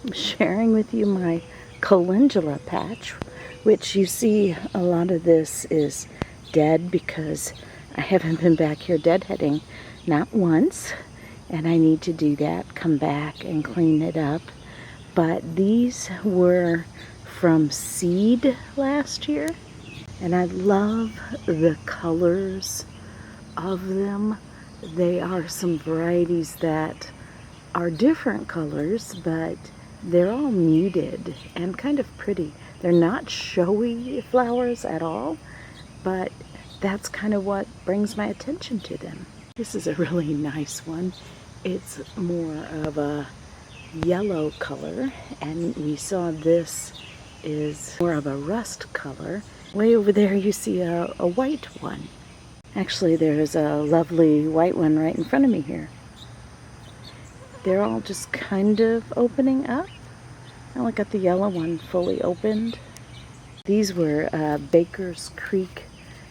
I'm sharing with you my calendula patch, which you see a lot of this is dead because I haven't been back here deadheading not once, and I need to do that, come back and clean it up. But these were from seed last year, and I love the colors of them. They are some varieties that are different colors, but they're all muted and kind of pretty. They're not showy flowers at all, but that's kind of what brings my attention to them. This is a really nice one. It's more of a yellow color, and we saw this is more of a rust color. Way over there you see a white one. Actually, there's a lovely white one right in front of me here. They're all just kind of opening up. I only got the yellow one fully opened. These were Baker's Creek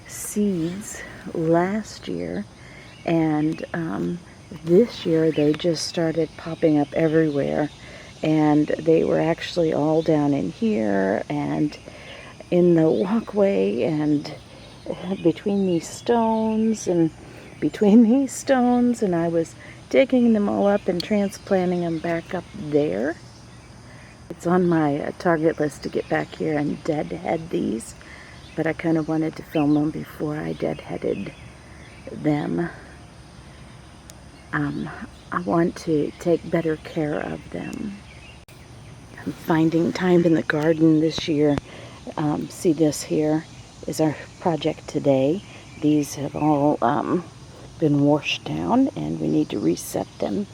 seeds last year, and this year they just started popping up everywhere, and they were actually all down in here and in the walkway and between these stones and between these stones, and I was digging them all up and transplanting them back up there. It's on my target list to get back here and deadhead these, but I kind of wanted to film them before I deadheaded them. I want to take better care of them. I'm finding time in the garden this year. See, this here is our project today. These have all been washed down and we need to reset them.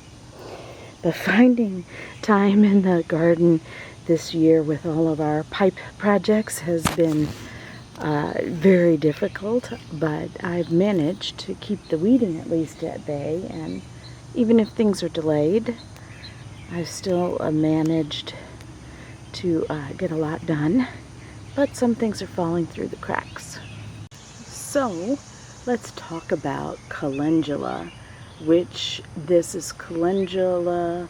But finding time in the garden this year with all of our pipe projects has been very difficult, but I've managed to keep the weeding at least at bay, and even if things are delayed, I've still managed to get a lot done, but some things are falling through the cracks. So let's talk about calendula, which this is Calendula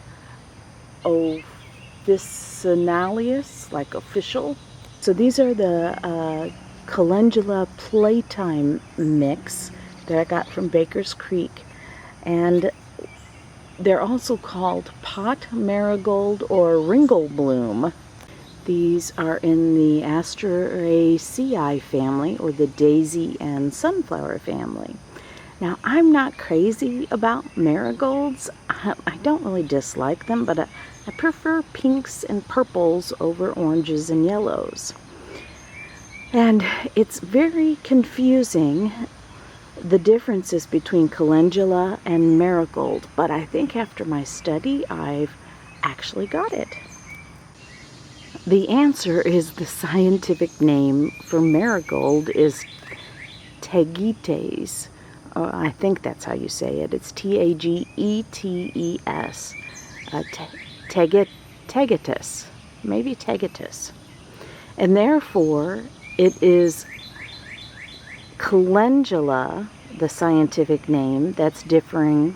officinalis, like official. So these are the Calendula Playtime mix that I got from Baker's Creek, and they're also called pot marigold or Ringelblume. These are in the Asteraceae family, or the daisy and sunflower family. Now, I'm not crazy about marigolds. I don't really dislike them, but I prefer pinks and purples over oranges and yellows. And it's very confusing, the differences between calendula and marigold, but I think after my study, I've actually got it. The answer is the scientific name for marigold is Tagetes. I think that's how you say it. It's Tagetes. Tagetes. Maybe Tagetes. And therefore, it is calendula, the scientific name, that's differing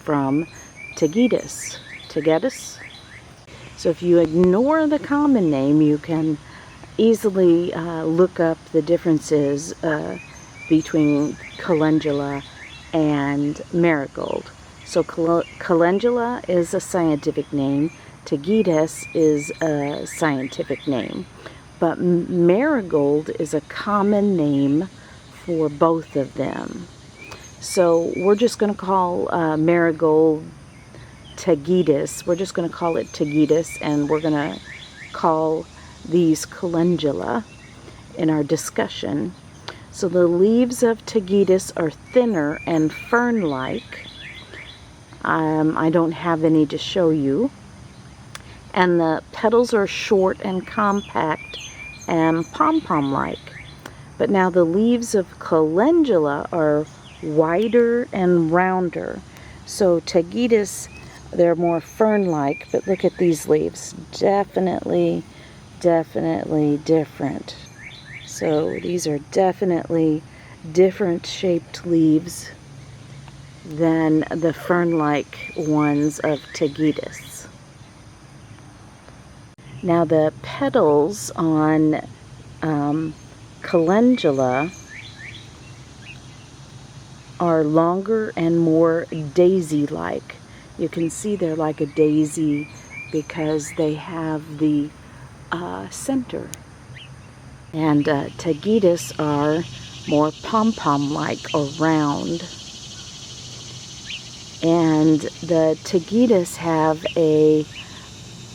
from Tagetes. Tagetes? So if you ignore the common name, you can easily look up the differences between calendula and marigold. So calendula is a scientific name, Tagetes is a scientific name, but marigold is a common name for both of them. So we're just going to call marigold Tagetes. We're just going to call it Tagetes, and we're going to call these calendula in our discussion. So the leaves of Tagetes are thinner and fern-like. I don't have any to show you. And the petals are short and compact and pom-pom-like. But now the leaves of calendula are wider and rounder. So Tagetes, they're more fern-like, but look at these leaves. Definitely different. So these are definitely different shaped leaves than the fern-like ones of Tagetes. Now the petals on Calendula are longer and more daisy-like. You can see they're like a daisy because they have the center. And Tagetes are more pom-pom-like or round. And the Tagetes have a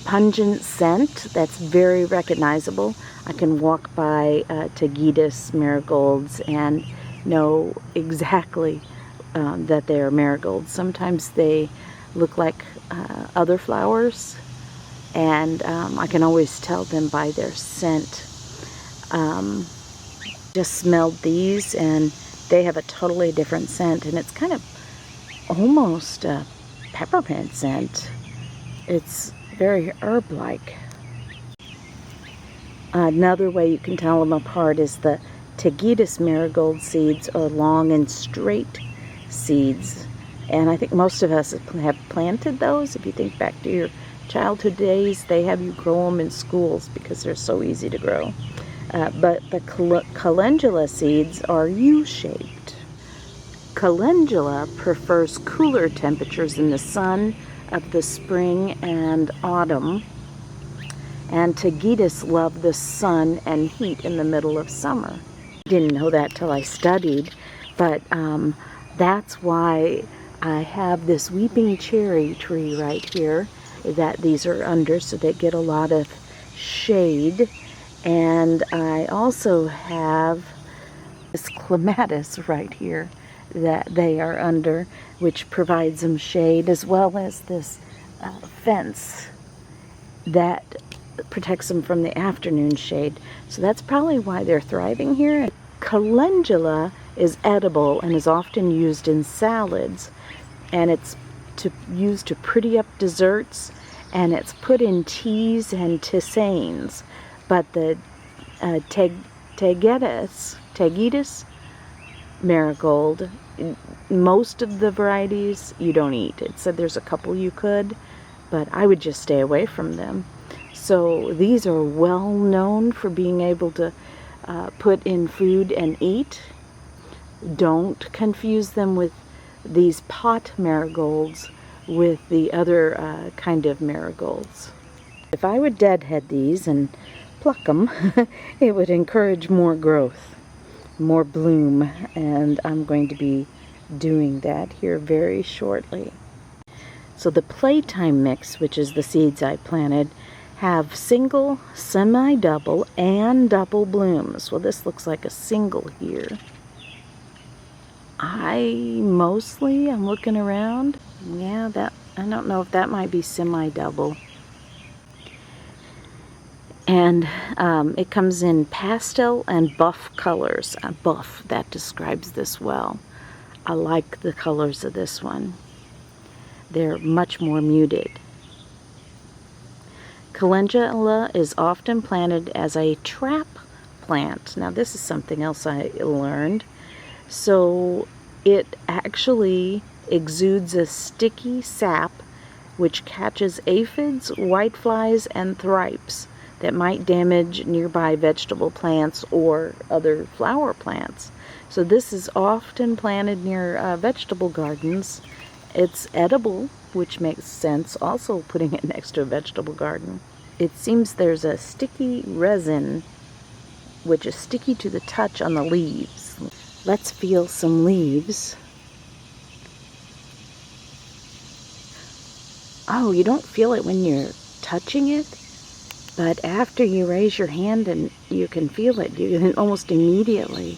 pungent scent that's very recognizable. I can walk by Tagetes marigolds and know exactly that they are marigolds. Sometimes they look like other flowers, and I can always tell them by their scent. Just smelled these, and they have a totally different scent, and it's kind of almost a peppermint scent. It's very herb-like. Another way you can tell them apart is the Tagetes marigold seeds are long and straight seeds, and I think most of us have planted those. If you think back to your childhood days, they have you grow them in schools because they're so easy to grow. But the calendula seeds are U-shaped. Calendula prefers cooler temperatures in the sun of the spring and autumn, and Tagetes love the sun and heat in the middle of summer. I didn't know that till I studied, but that's why I have this weeping cherry tree right here that these are under, so they get a lot of shade. And I also have this clematis right here that they are under, which provides them shade, as well as this fence that protects them from the afternoon shade. So that's probably why they're thriving here. Calendula is edible and is often used in salads, and it's used to pretty up desserts, and it's put in teas and tisanes. But the Tagetes marigold, most of the varieties you don't eat. It said there's a couple you could, but I would just stay away from them. So these are well known for being able to put in food and eat. Don't confuse them with these pot marigolds with the other kind of marigolds. If I would deadhead these and pluck them, it would encourage more growth, more bloom, and I'm going to be doing that here very shortly. So the Playtime mix, which is the seeds I planted, have single, semi-double, and double blooms. Well, this looks like a single here. I'm looking around. Yeah, I don't know if that might be semi-double. And it comes in pastel and buff colors. Buff, that describes this well. I like the colors of this one. They're much more muted. Calendula is often planted as a trap plant. Now this is something else I learned. So it actually exudes a sticky sap which catches aphids, whiteflies, and thrips that might damage nearby vegetable plants or other flower plants. So this is often planted near vegetable gardens. It's edible, which makes sense, also putting it next to a vegetable garden. It seems there's a sticky resin, which is sticky to the touch on the leaves. Let's feel some leaves. Oh, you don't feel it when you're touching it? But after you raise your hand and you can feel it, you can almost immediately.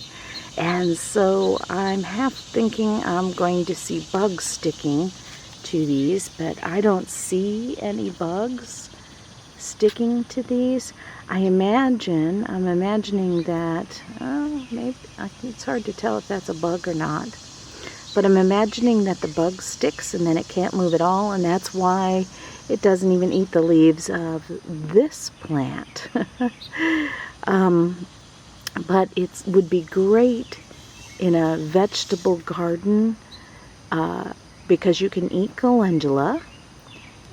And so I'm half thinking I'm going to see bugs sticking to these, but I don't see any bugs sticking to these. I'm imagining that, maybe, it's hard to tell if that's a bug or not. But I'm imagining that the bug sticks and then it can't move at all, and that's why it doesn't even eat the leaves of this plant. But it would be great in a vegetable garden because you can eat calendula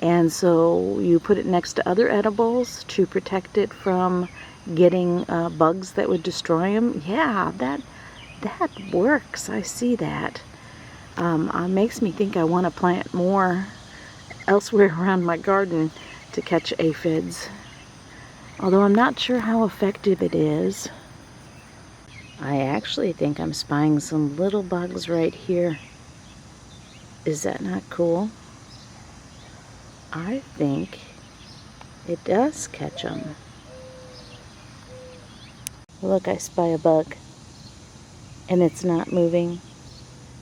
And so you put it next to other edibles to protect it from getting bugs that would destroy them. Yeah, that works. I see that. Makes me think I want to plant more elsewhere around my garden to catch aphids. Although I'm not sure how effective it is. I actually think I'm spying some little bugs right here. Is that not cool? I think it does catch them. Look, I spy a bug. And it's not moving.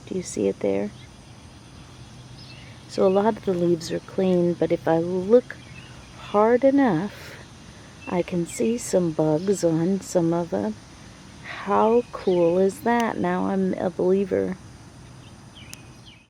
Do you see it there? So a lot of the leaves are clean, but if I look hard enough, I can see some bugs on some of them. How cool is that? Now I'm a believer.